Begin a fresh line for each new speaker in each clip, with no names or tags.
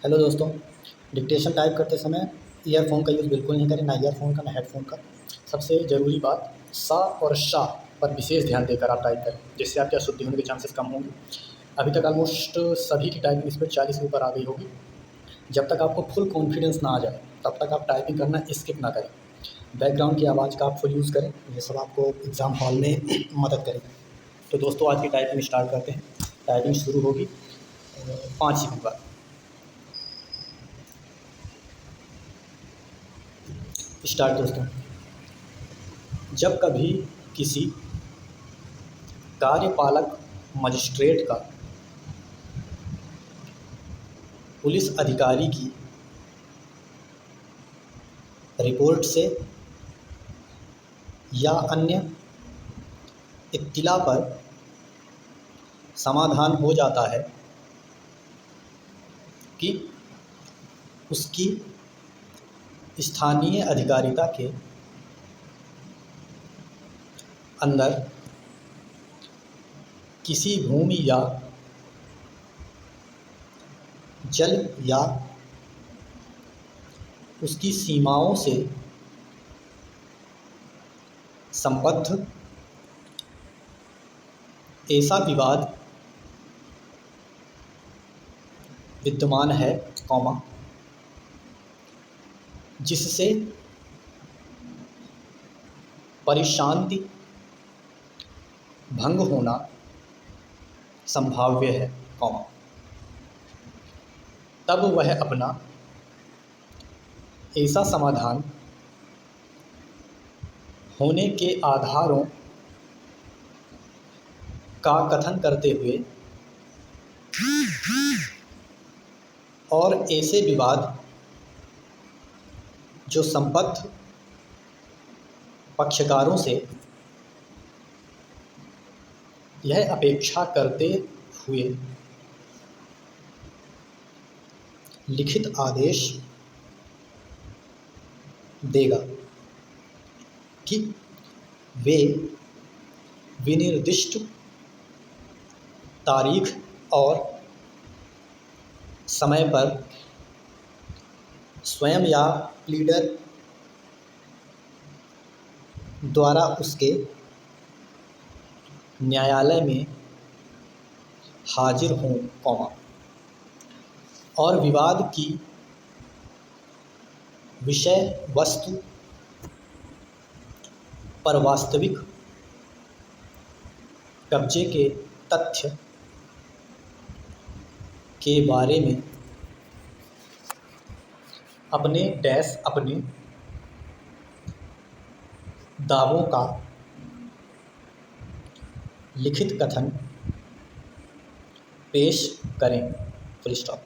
Hello दोस्तों। Dictation type करते समय ईयरफ़ोन का यूज़ बिल्कुल नहीं करें, ना ईयरफ़ोन का ना हेडफ़ोन का। सबसे ज़रूरी बात सा और शा पर विशेष ध्यान देकर आप टाइप करें, जिससे आपके अशुद्धि होने के चांसेस कम होंगे। अभी तक ऑलमोस्ट सभी की टाइपिंग स्पीड 40 के ऊपर आ गई होगी। जब तक आपको फुल कॉन्फिडेंस ना आ जाए तब तक आप टाइपिंग करना स्किप ना करें। बैकग्राउंड की आवाज़ का आप फुल यूज़ करें, ये सब आपको एग्ज़ाम हॉल में मदद करेगा। तो दोस्तों आज की टाइपिंग स्टार्ट करते हैं। टाइपिंग शुरू होगी 5 सेकंड बाद। स्टार्ट दोस्तों। जब कभी किसी कार्यपालक मजिस्ट्रेट का पुलिस अधिकारी की रिपोर्ट से या अन्य इत्तिला पर समाधान हो जाता है कि उसकी स्थानीय अधिकारिता के अंदर किसी भूमि या जल या उसकी सीमाओं से संबद्ध ऐसा विवाद विद्यमान है, कौमा, जिससे परिशांति भंग होना संभाव्य है, कौमा, तब वह अपना ऐसा समाधान होने के आधारों का कथन करते हुए और ऐसे विवाद जो संबद्ध पक्षकारों से यह अपेक्षा करते हुए लिखित आदेश देगा कि वे विनिर्दिष्ट तारीख और समय पर स्वयं या प्लीडर द्वारा उसके न्यायालय में हाजिर हों, कौमा, और विवाद की विषय वस्तु पर वास्तविक कब्जे के तथ्य के बारे में अपने दावों का लिखित कथन पेश करें, फुल स्टॉप।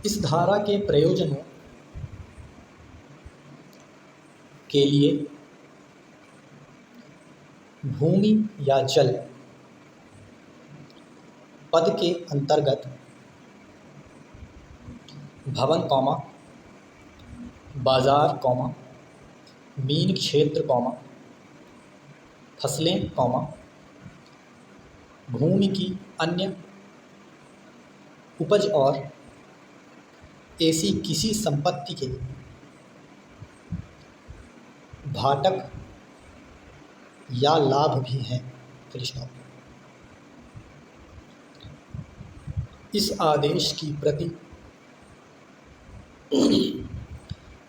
इस धारा के प्रयोजनों के लिए भूमि या जल पद के अंतर्गत भवन, कौमा, बाजार, कौमा, मीन क्षेत्र, कौमा, फसलें, कौमा, भूमि की अन्य उपज और ऐसी किसी संपत्ति के भाटक या लाभ भी हैं, फुल स्टॉप। इस आदेश की प्रति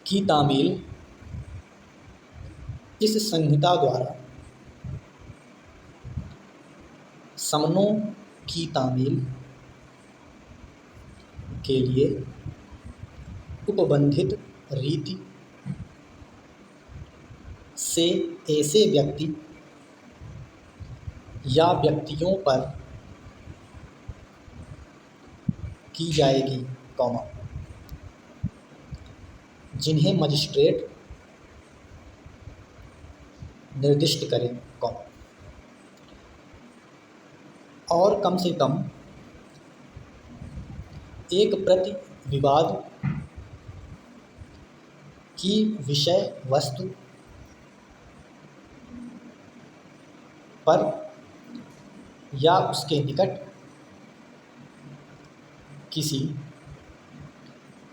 की तामील इस संहिता द्वारा समनों की तामील के लिए उपबंधित रीति से ऐसे व्यक्ति या व्यक्तियों पर की जाएगी, कौमा, जिन्हें मजिस्ट्रेट निर्दिष्ट करें, कौमा, और कम से कम एक प्रति विवाद की विषय वस्तु पर या उसके निकट किसी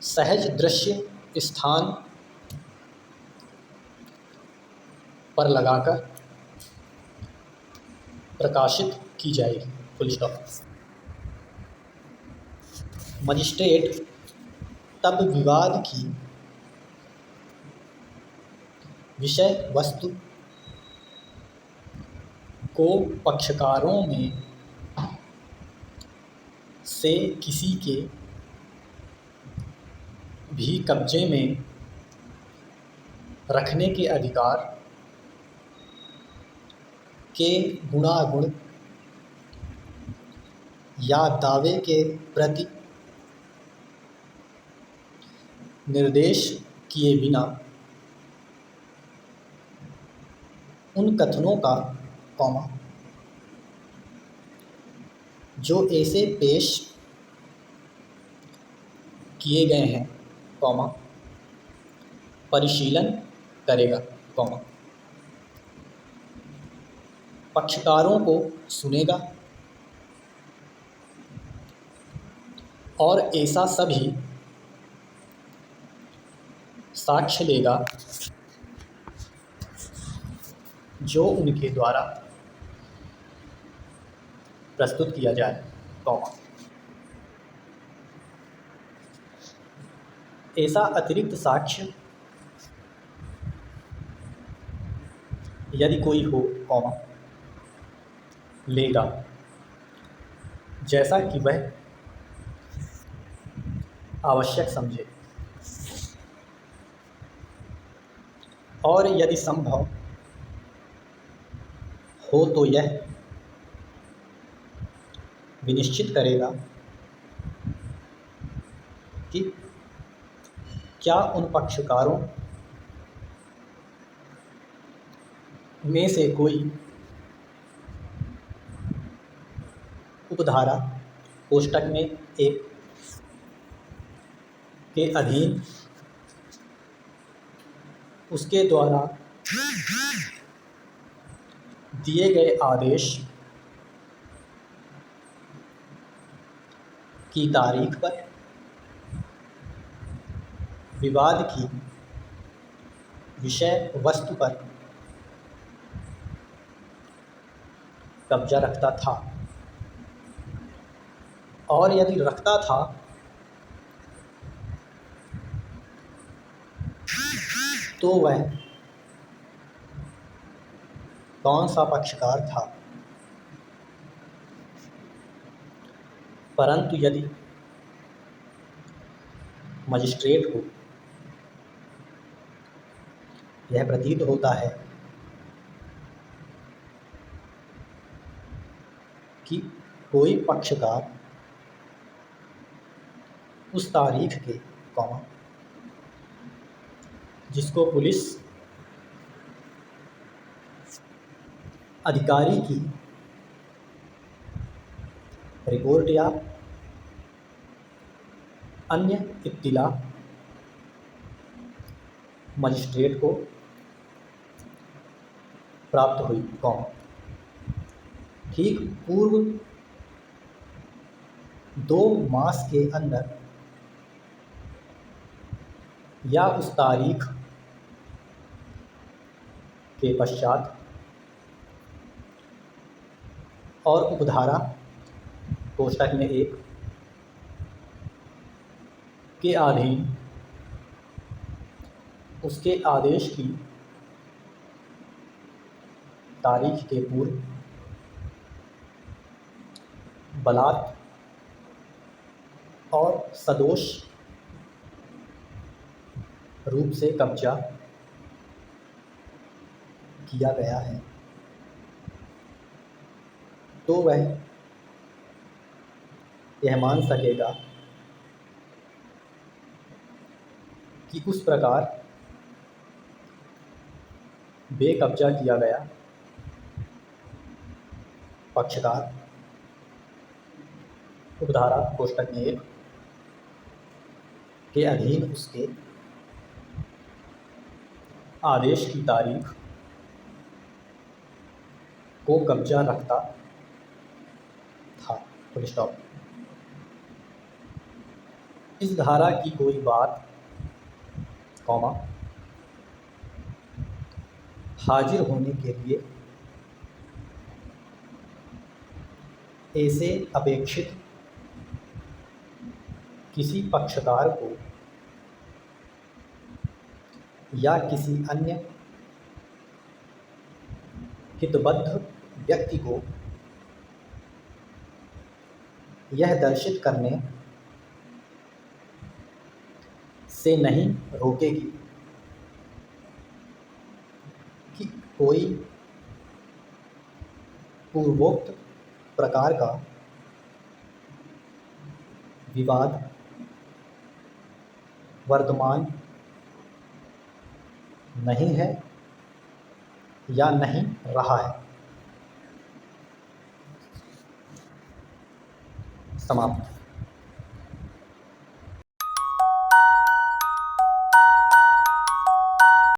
सहज दृश्य स्थान पर लगाकर प्रकाशित की जाएगी। Full stop. मजिस्ट्रेट तब विवाद की विषय वस्तु को पक्षकारों में से किसी के भी कब्जे में रखने के अधिकार के गुणागुण या दावे के प्रति निर्देश किए बिना उन कथनों का कॉमा जो ऐसे पेश किए गए हैं कॉमा परिशीलन करेगा कॉमा पक्षकारों को सुनेगा और ऐसा सभी साक्ष्य लेगा जो उनके द्वारा प्रस्तुत किया जाए कॉमा ऐसा अतिरिक्त साक्ष्य यदि कोई हो कॉमा लेगा जैसा कि वह आवश्यक समझे और यदि संभव हो तो यह विनिश्चित करेगा कि क्या उन पक्षकारों में से कोई उपधारा कोष्टक में एक के अधीन उसके द्वारा दिए गए आदेश की तारीख पर विवाद की विषय वस्तु पर कब्जा रखता था और यदि रखता था तो वह कौन सा पक्षकार था। परंतु यदि मजिस्ट्रेट को यह प्रतीत होता है कि कोई पक्षकार उस तारीख के कॉमा जिसको पुलिस अधिकारी की रिपोर्ट या अन्य इत्तिला मजिस्ट्रेट को प्राप्त हुई कौन ठीक पूर्व 2 मास के अंदर या उस तारीख के पश्चात और उपधारा कोष्टक में 1 के अधीन उसके आदेश की तारीख के पूर्व बलात् और सदोष रूप से कब्जा किया गया है तो वह यह मान सकेगा कि उस प्रकार बेकब्जा किया गया पक्षकार उपधारा कोष्टक में 1 के अधीन उसके आदेश की तारीख को कब्जा रखता था। Full stop. इस धारा की कोई बात कॉमा हाजिर होने के लिए ऐसे अपेक्षित किसी पक्षकार को या किसी अन्य हितबद्ध व्यक्ति को यह दर्शित करने से नहीं रोकेगी कि कोई पूर्वोक्त प्रकार का विवाद वर्तमान नहीं है या नहीं रहा है। समाप्त।